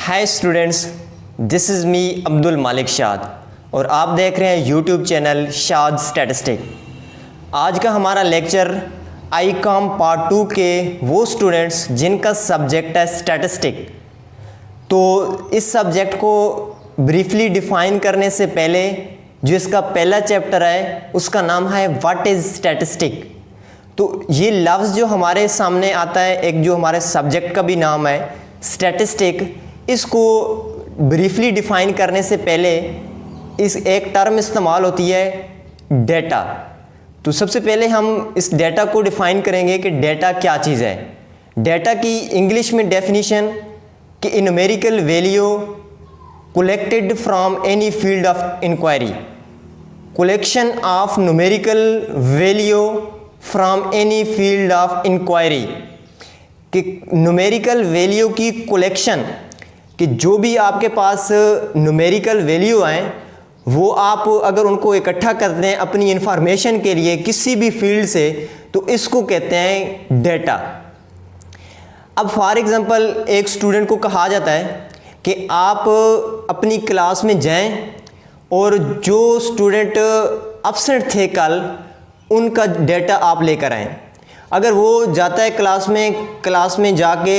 Hi students, this is me Abdul मालिक शाद और आप देख रहे हैं यूट्यूब चैनल शाद स्टैटिस्टिक। आज का हमारा लेक्चर आईकॉम पार्ट 2 के वो स्टूडेंट्स जिनका सब्जेक्ट है स्टैटिस्टिक। तो इस सब्जेक्ट को ब्रीफली डिफ़ाइन करने से पहले जो इसका पहला चैप्टर है उसका नाम है व्हाट इज़ स्टैटिस्टिक। तो ये लफ्ज़ जो हमारे सामने आता है, एक जो हमारे सब्जेक्ट का भी नाम है स्टैटिस्टिक, इसको ब्रीफली डिफ़ाइन करने से पहले इस एक टर्म इस्तेमाल होती है डेटा। तो सबसे पहले हम इस डेटा को डिफ़ाइन करेंगे कि डेटा क्या चीज़ है। डेटा की इंग्लिश में डेफिनेशन कि numerical value collected from any field of inquiry, collection of numerical value from any field of inquiry, कि न्यूमेरिकल वैल्यू की कलेक्शन, कि जो भी आपके पास न्यूमेरिकल वैल्यू हैं वो आप अगर उनको इकट्ठा करते हैं अपनी इंफॉर्मेशन के लिए किसी भी फील्ड से, तो इसको कहते हैं डेटा। अब फॉर एग्जांपल एक स्टूडेंट को कहा जाता है कि आप अपनी क्लास में जाएं और जो स्टूडेंट एब्सेंट थे कल उनका डेटा आप लेकर आएँ। अगर वो जाता है क्लास में जाके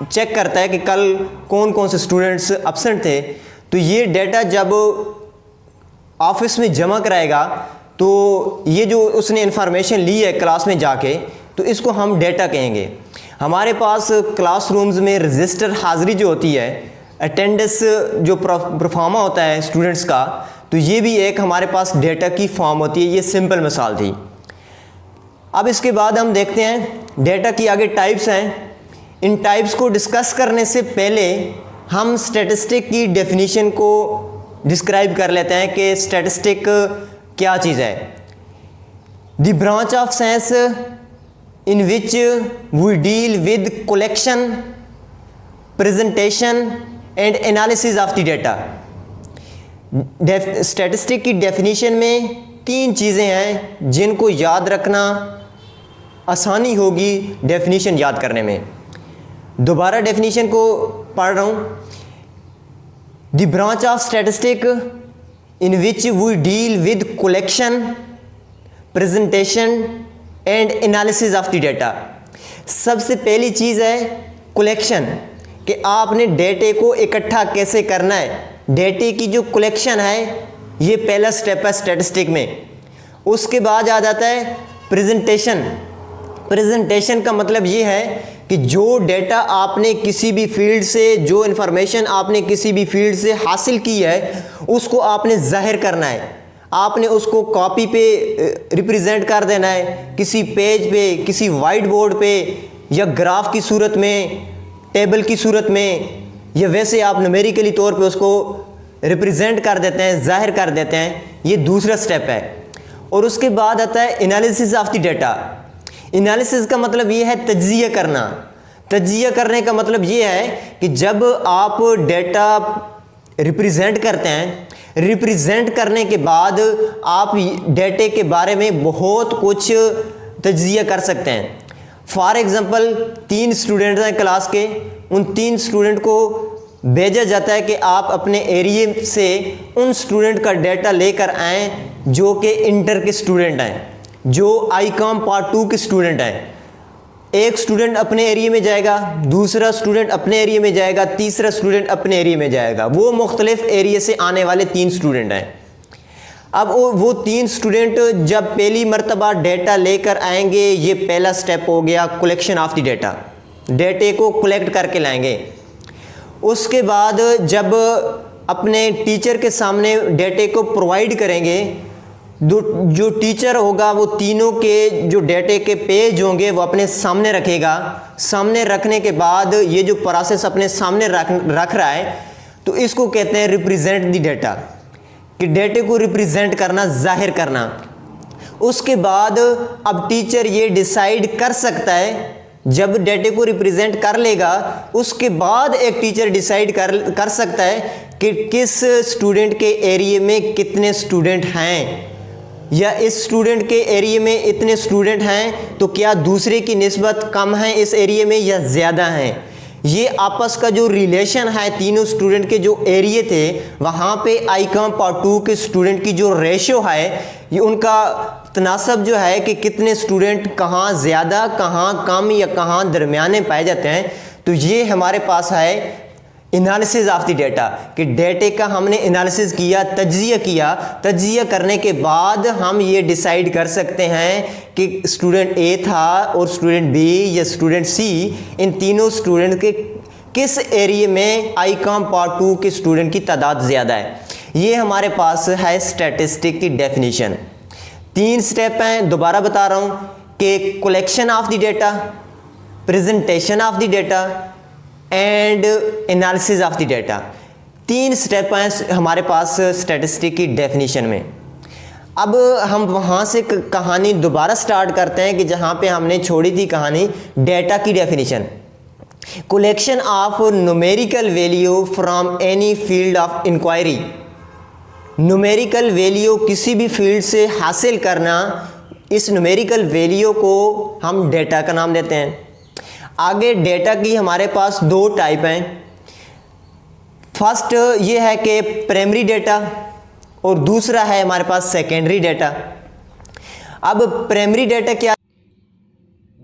चेक करता है कि कल कौन कौन से स्टूडेंट्स एब्सेंट थे, तो ये डेटा जब ऑफिस में जमा कराएगा तो ये जो उसने इंफॉर्मेशन ली है क्लास में जाके, तो इसको हम डेटा कहेंगे। हमारे पास क्लासरूम्स में रजिस्टर हाज़िरी जो होती है, अटेंडेंस जो परफॉर्मा होता है स्टूडेंट्स का, तो ये भी एक हमारे पास डेटा की फॉर्म होती है। ये सिंपल मिसाल थी। अब इसके बाद हम देखते हैं डेटा की आगे टाइप्स हैं। इन टाइप्स को डिस्कस करने से पहले हम स्टैटिस्टिक की डेफिनेशन को डिस्क्राइब कर लेते हैं कि स्टैटिस्टिक क्या चीज़ है। The branch of science in which we deal with collection, presentation and analysis of the data। Statistic की डेफिनेशन में 3 चीज़ें हैं जिनको याद रखना आसानी होगी डेफिनेशन याद करने में। दोबारा डेफिनेशन को पढ़ रहा हूँ। The branch of statistic in which we deal with collection, presentation and analysis of the data. सबसे पहली चीज़ है कलेक्शन, कि आपने डेटे को इकट्ठा कैसे करना है। डेटे की जो कलेक्शन है ये पहला स्टेप है स्टैटिस्टिक में। उसके बाद आ जाता है प्रेजेंटेशन। प्रेजेंटेशन का मतलब ये है कि जो डेटा आपने किसी भी फील्ड से, जो इन्फॉर्मेशन आपने किसी भी फील्ड से हासिल की है उसको आपने जाहिर करना है। आपने उसको कॉपी पे रिप्रेजेंट कर देना है, किसी पेज पे, किसी वाइट बोर्ड पे, या ग्राफ की सूरत में, टेबल की सूरत में, या वैसे आप न्यूमेरिकली तौर पे उसको रिप्रेजेंट कर देते हैं, जाहिर कर देते हैं। ये दूसरा स्टेप है। और उसके बाद आता है analysis of the data. Analysis का मतलब ये है तज्जिया करना। तज्जिया करने का मतलब ये है कि जब आप डेटा रिप्रेजेंट करते हैं, रिप्रेजेंट करने के बाद आप डेटे के बारे में बहुत कुछ तज्जिया कर सकते हैं। फॉर एग्जांपल 3 स्टूडेंट हैं क्लास के, उन 3 स्टूडेंट को भेजा जाता है कि आप अपने एरिया से उन स्टूडेंट का डेटा लेकर आएँ जो कि इंटर के स्टूडेंट हैं, जो आईकॉम पार्ट 2 के स्टूडेंट हैं। एक स्टूडेंट अपने एरिया में जाएगा, दूसरा स्टूडेंट अपने एरिया में जाएगा, तीसरा स्टूडेंट अपने एरिया में जाएगा। वो मुख्तलिफ एरिया से आने वाले 3 स्टूडेंट हैं। अब वो 3 स्टूडेंट जब पहली मर्तबा डेटा लेकर आएंगे, ये पहला स्टेप हो गया कलेक्शन ऑफ द डेटा। डेटे को कलेक्ट करके लाएंगे। उसके बाद जब अपने टीचर के सामने डेटे को प्रोवाइड करेंगे, जो टीचर होगा वो तीनों के जो डेटे के पेज होंगे वो अपने सामने रखेगा। सामने रखने के बाद ये जो प्रोसेस अपने सामने रख रहा है, तो इसको कहते हैं रिप्रेजेंट द डेटा, कि डेटे को रिप्रेजेंट करना, जाहिर करना। उसके बाद अब टीचर ये डिसाइड कर सकता है, जब डेटे को रिप्रेजेंट कर लेगा उसके बाद एक टीचर डिसाइड कर सकता है कि किस स्टूडेंट के एरिया में कितने स्टूडेंट हैं, या इस स्टूडेंट के एरिया में इतने स्टूडेंट हैं तो क्या दूसरे की निस्बत कम हैं इस एरिया में या ज़्यादा हैं, ये आपस का जो रिलेशन है, तीनों स्टूडेंट के जो एरिया थे वहाँ पे आईकॉम पार्ट 2 के स्टूडेंट की जो रेशो है, ये उनका तनासब जो है कि कितने स्टूडेंट कहाँ ज़्यादा कहाँ कम या कहाँ दरमियाने पाए जाते हैं। तो ये हमारे पास है एनालिसिस ऑफ द डाटा, कि डाटे का हमने एनालिसिस किया, तज्जिया करने के बाद हम ये डिसाइड कर सकते हैं कि स्टूडेंट ए था और स्टूडेंट बी या स्टूडेंट सी, इन तीनों स्टूडेंट के किस एरिया में आईकॉम पार्ट 2 के स्टूडेंट की तादाद ज़्यादा है। ये हमारे पास है स्टैटिस्टिक की डेफिनेशन। 3 स्टेप हैं, दोबारा बता रहा हूँ कि collection of the data, presentation of the data and analysis of the data. 3 step हैं हमारे पास स्टैटिस्टिक की डेफिनेशन में। अब हम वहाँ से कहानी दोबारा स्टार्ट करते हैं कि जहाँ पे हमने छोड़ी थी कहानी, डाटा की definition. Collection of numerical value from any field of inquiry. Numerical value किसी भी फील्ड से हासिल करना, इस न्यूमेरिकल वैल्यू को हम डाटा का नाम देते हैं। आगे डाटा की हमारे पास 2 टाइप हैं। फर्स्ट ये है कि प्राइमरी डाटा और दूसरा है हमारे पास सेकेंडरी डाटा। अब प्राइमरी डाटा क्या,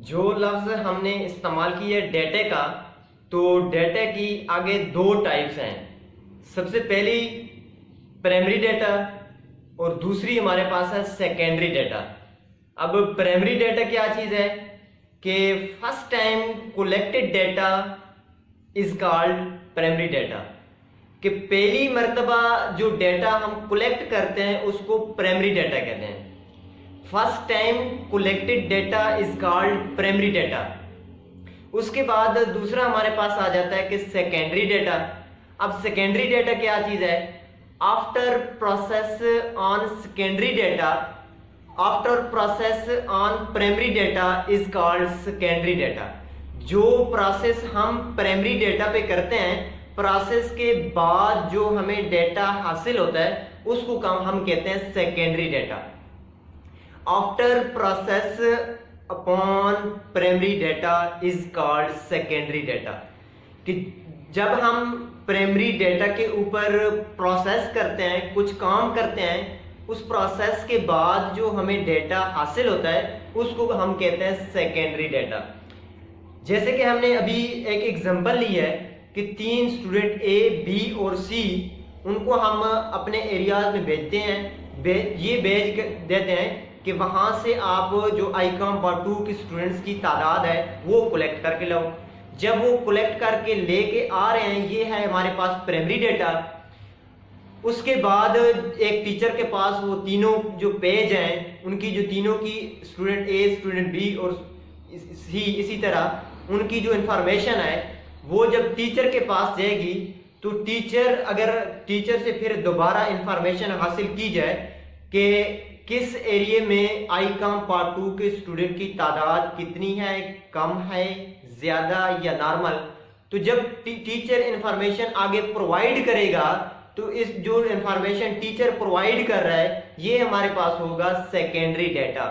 जो लफ्ज़ हमने इस्तेमाल किया है डाटा का, तो डाटा की आगे 2 टाइप्स हैं। सबसे पहली प्राइमरी डाटा और दूसरी हमारे पास है सेकेंडरी डाटा। अब प्राइमरी डाटा क्या चीज़ है कि first time collected data is called primary data, कि पहली मर्तबा जो डाटा हम कलेक्ट करते हैं उसको प्राइमरी डाटा कहते हैं। First time collected data is called primary data. उसके बाद दूसरा हमारे पास आ जाता है कि सेकेंडरी डाटा। अब सेकेंडरी डाटा क्या चीज़ है, after process on secondary data, after process on primary data is called secondary data. जो प्रोसेस हम प्राइमरी डाटा पे करते हैं, प्रोसेस के बाद जो हमें डाटा हासिल होता है उसको हम कहते हैं secondary data. After process upon primary data is called secondary data, कि जब हम प्राइमरी डाटा के ऊपर प्रोसेस करते हैं, कुछ काम करते हैं, उस प्रोसेस के बाद जो हमें डाटा हासिल होता है उसको हम कहते हैं सेकेंडरी डाटा। जैसे कि हमने अभी एक एग्जांपल ली है कि 3 स्टूडेंट ए, बी और सी, उनको हम अपने एरियाज में भेजते हैं, ये भेज देते हैं कि वहाँ से आप जो आईकॉम पार्ट 2 के स्टूडेंट्स की तादाद है वो कलेक्ट करके लाओ। जब वो कलेक्ट करके लेके आ रहे हैं, ये है हमारे पास प्राइमरी डाटा। उसके बाद एक टीचर के पास वो तीनों जो पेज हैं, उनकी जो तीनों की स्टूडेंट ए, स्टूडेंट बी और सी, इसी तरह उनकी जो इंफॉर्मेशन है वो जब टीचर के पास जाएगी तो टीचर से फिर दोबारा इंफॉर्मेशन हासिल की जाए कि किस एरिया में आईकॉम पार्ट 2 के स्टूडेंट की तादाद कितनी है, कम है, ज़्यादा या नॉर्मल। तो जब टीचर इंफॉर्मेशन आगे प्रोवाइड करेगा तो इस जो इंफॉर्मेशन टीचर प्रोवाइड कर रहा है ये हमारे पास होगा सेकेंडरी डाटा।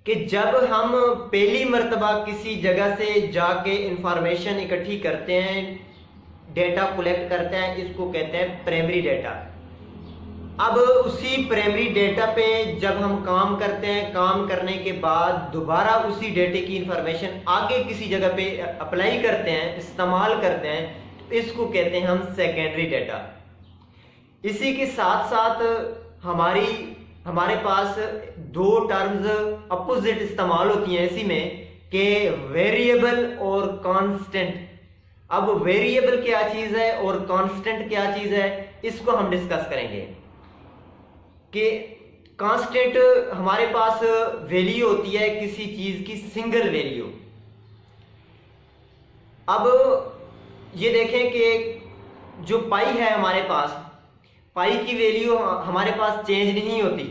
कि जब हम पहली मर्तबा किसी जगह से जाके इंफॉर्मेशन इकट्ठी करते हैं, डेटा कलेक्ट करते हैं, इसको कहते हैं प्राइमरी डाटा। अब उसी प्राइमरी डेटा पे जब हम काम करते हैं, काम करने के बाद दोबारा उसी डेटे की इंफॉर्मेशन आगे किसी जगह पे अप्लाई करते हैं, इस्तेमाल करते हैं, तो इसको कहते हैं हम सेकेंडरी डाटा। इसी के साथ साथ हमारे पास 2 टर्म्स अपोजिट इस्तेमाल होती हैं इसी में, कि वेरिएबल और कांस्टेंट। अब वेरिएबल क्या चीज है और कांस्टेंट क्या चीज है, इसको हम डिस्कस करेंगे। कि कांस्टेंट हमारे पास वैल्यू होती है किसी चीज की सिंगल वैल्यू। अब ये देखें कि जो पाई है हमारे पास, पाई की वैल्यू हमारे पास चेंज नहीं होती।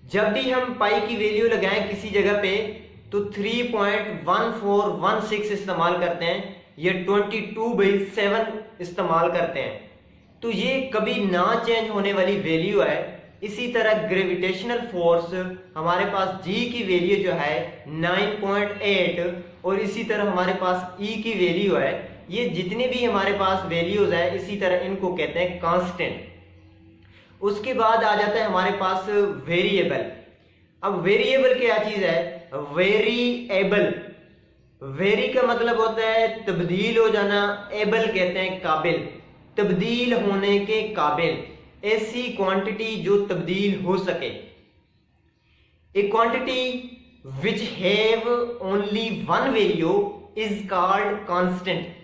जब भी हम पाई की वैल्यू लगाएं किसी जगह पे तो 3.1416 इस्तेमाल करते हैं या 22/7 इस्तेमाल करते हैं। तो ये कभी ना चेंज होने वाली वैल्यू है इसी तरह ग्रेविटेशनल फोर्स हमारे पास G की वैल्यू जो है 9.8 और इसी तरह हमारे पास E की वैल्यू है। ये जितने भी हमारे पास वैल्यूज है इसी तरह इनको कहते हैं कांस्टेंट। उसके बाद आ जाता है हमारे पास वेरिएबल। अब वेरिएबल क्या चीज है? वेरिएबल, वेरी का मतलब होता है तब्दील हो जाना, एबल कहते हैं काबिल, तब्दील होने के काबिल, ऐसी क्वांटिटी जो तब्दील हो सके। ए quantity which have only one value is called constant.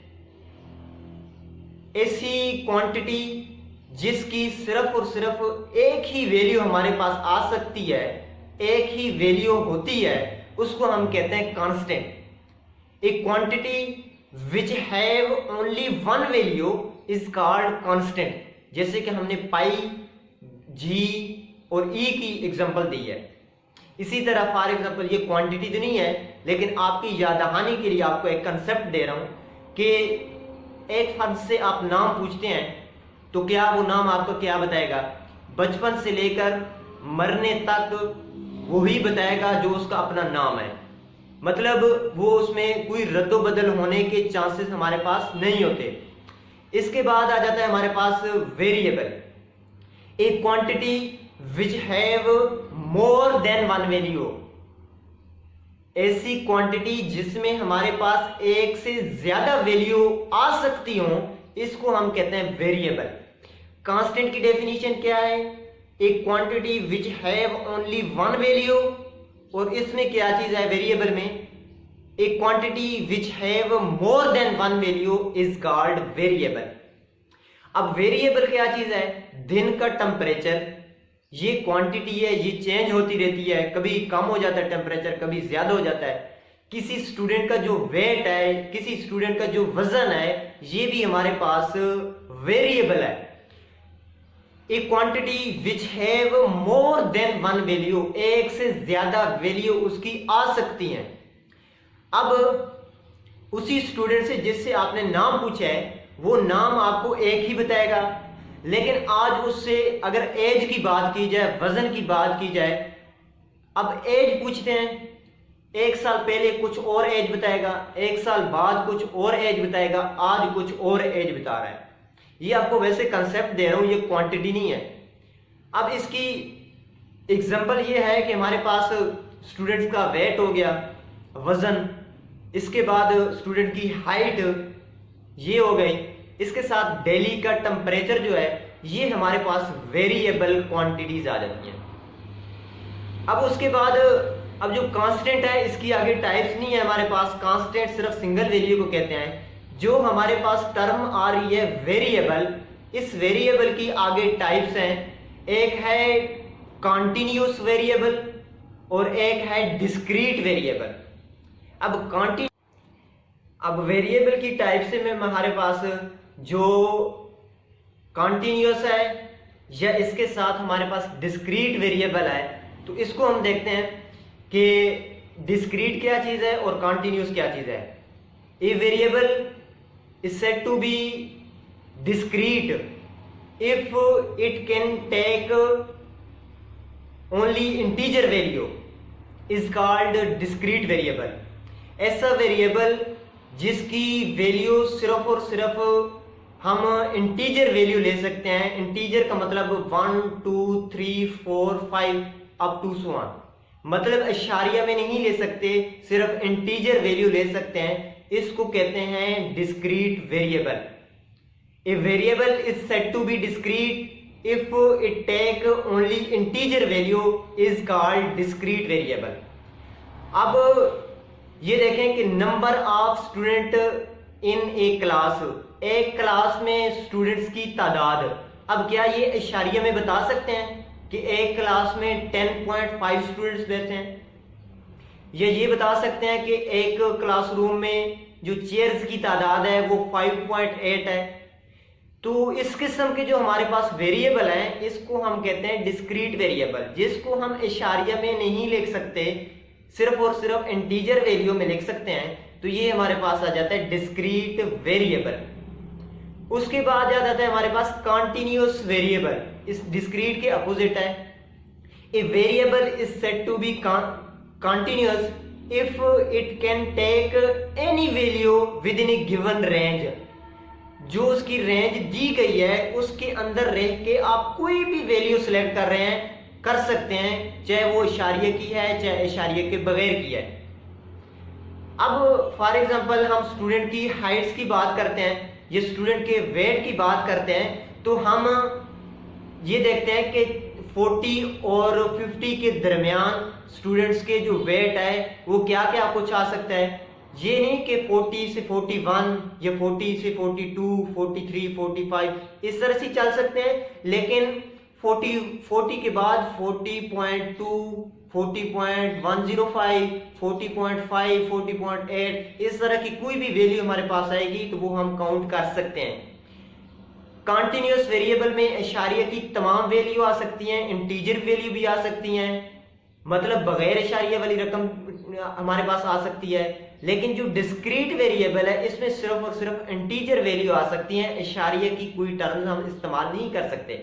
ऐसी क्वांटिटी जिसकी सिर्फ और सिर्फ एक ही वैल्यू हमारे पास आ सकती है, एक ही वैल्यू होती है, उसको हम कहते हैं constant. A quantity which have only one value is called constant. जैसे कि हमने पाई, जी और ई की एग्जांपल दी है। इसी तरह फॉर एग्जांपल ये क्वांटिटी तो नहीं है, लेकिन आपकी याद दहानी के लिए आपको एक कंसेप्ट दे रहा हूं कि एक फर्द से आप नाम पूछते हैं तो क्या वो नाम आपको क्या बताएगा? बचपन से लेकर मरने तक वही बताएगा जो उसका अपना नाम है। मतलब वो उसमें कोई रद्दोबदल होने के चांसेस हमारे पास नहीं होते। इसके बाद आ जाता है हमारे पास variable. A quantity which have more than one value. ऐसी क्वांटिटी जिसमें हमारे पास एक से ज्यादा वैल्यू आ सकती हो, इसको हम कहते हैं वेरिएबल। कांस्टेंट की डेफिनेशन क्या है? ए quantity which have only one value, और इसमें क्या चीज है वेरिएबल में? ए quantity which have more than one value is called variable. अब वेरिएबल क्या चीज है? दिन का टेम्परेचर, ये क्वांटिटी है, ये चेंज होती रहती है, कभी कम हो जाता है टेम्परेचर, कभी ज्यादा हो जाता है। किसी स्टूडेंट का जो वेट है, किसी स्टूडेंट का जो वजन है, ये भी हमारे पास वेरिएबल है। ए quantity which have more than one value, एक से ज्यादा वैल्यू उसकी आ सकती है। अब उसी स्टूडेंट से जिससे आपने नाम पूछा है, वो नाम आपको एक ही बताएगा, लेकिन आज उससे अगर एज की बात की जाए, वजन की बात की जाए, अब एज पूछते हैं, एक साल पहले कुछ और एज बताएगा, एक साल बाद कुछ और एज बताएगा, आज कुछ और एज बता रहा है। ये आपको वैसे कंसेप्ट दे रहा हूं, ये क्वांटिटी नहीं है। अब इसकी एग्जांपल ये है कि हमारे पास स्टूडेंट्स का वेट हो गया, वजन, इसके बाद स्टूडेंट की हाइट ये हो गई, इसके साथ डेली का टेम्परेचर जो है, ये हमारे पास वेरिएबल क्वांटिटीज आ जाती हैं। अब उसके बाद अब जो कांस्टेंट है, इसकी आगे टाइप्स नहीं है हमारे पास। कांस्टेंट सिर्फ सिंगल वैल्यू को कहते हैं। जो हमारे पास टर्म आ रही है वेरिएबल, इस वेरिएबल की आगे टाइप्स हैं। एक है कॉन्टिन्यूस वेरिएबल और एक है डिस्क्रीट वेरिएबल। अब वेरिएबल की टाइप से में हमारे पास जो कॉन्टिन्यूस है या इसके साथ हमारे पास डिस्क्रीट वेरिएबल है, तो इसको हम देखते हैं कि डिस्क्रीट क्या चीज है और कॉन्टिन्यूस क्या चीज है। A variable is said to be discrete if it can take only integer value is called discrete variable। ऐसा वेरिएबल जिसकी वैल्यू सिर्फ और सिर्फ हम इंटीजर वैल्यू ले सकते हैं। इंटीजर का मतलब 1 2 3 4 5 अप टू सो ऑन, मतलब अशारिया में नहीं ले सकते, सिर्फ इंटीजर वैल्यू ले सकते हैं। इसको कहते हैं discrete variable. A variable is said to be discrete if it take only integer value is called discrete variable. अब ये देखें कि number of student in a class, एक क्लास में स्टूडेंट्स की तादाद। अब क्या ये इशारिया में बता सकते हैं कि एक क्लास में 10.5 स्टूडेंट्स बैठे हैं, या ये बता सकते हैं कि एक क्लासरूम में जो चेयर्स की तादाद है वो 5.8 है। तो इस किस्म के जो हमारे पास वेरिएबल हैं, इसको हम कहते हैं डिस्क्रीट वेरिएबल, जिसको हम इशारिया में नहीं लिख सकते, सिर्फ और सिर्फ इंटीजर वैल्यू में लिख सकते हैं। तो ये हमारे पास आ जाता है डिस्क्रीट वेरिएबल। उसके बाद आ जाता है हमारे पास कॉन्टिन्यूस वेरिएबल। इस डिस्क्रीट के अपोजिट है। A variable is said to be continuous if it can take any value within a given range. जो उसकी रेंज दी गई है उसके अंदर रह के आप कोई भी वैल्यू सिलेक्ट कर सकते हैं, चाहे वो इशारिये की है चाहे इशारिये के बगैर की है। अब फॉर एग्जांपल हम स्टूडेंट की हाइट्स की बात करते हैं या स्टूडेंट के वेट की बात करते हैं, तो हम ये देखते हैं कि 40 और 50 के दरमियान स्टूडेंट्स के जो वेट है वो क्या क्या कुछ आ सकता है। ये नहीं कि 40 से 41 या 40 से 42, 43, 45 इस तरह से चल सकते हैं, लेकिन 40 के बाद 40.2, 40.105, 40.5, 40.8 इस तरह की कोई भी वैल्यू हमारे पास आएगी तो वो हम काउंट कर सकते हैं। कंटिन्यूअस वेरिएबल में इशारिया की तमाम वैल्यू आ सकती हैं, इंटीजर वैल्यू भी आ सकती हैं, मतलब बगैर इशारिया वाली रकम हमारे पास आ सकती है। लेकिन जो डिस्क्रीट वेरिएबल है इसमें सिर्फ और सिर्फ इंटीजर वैल्यू आ सकती हैं, इशारिया की कोई टर्म्स हम इस्तेमाल नहीं कर सकते।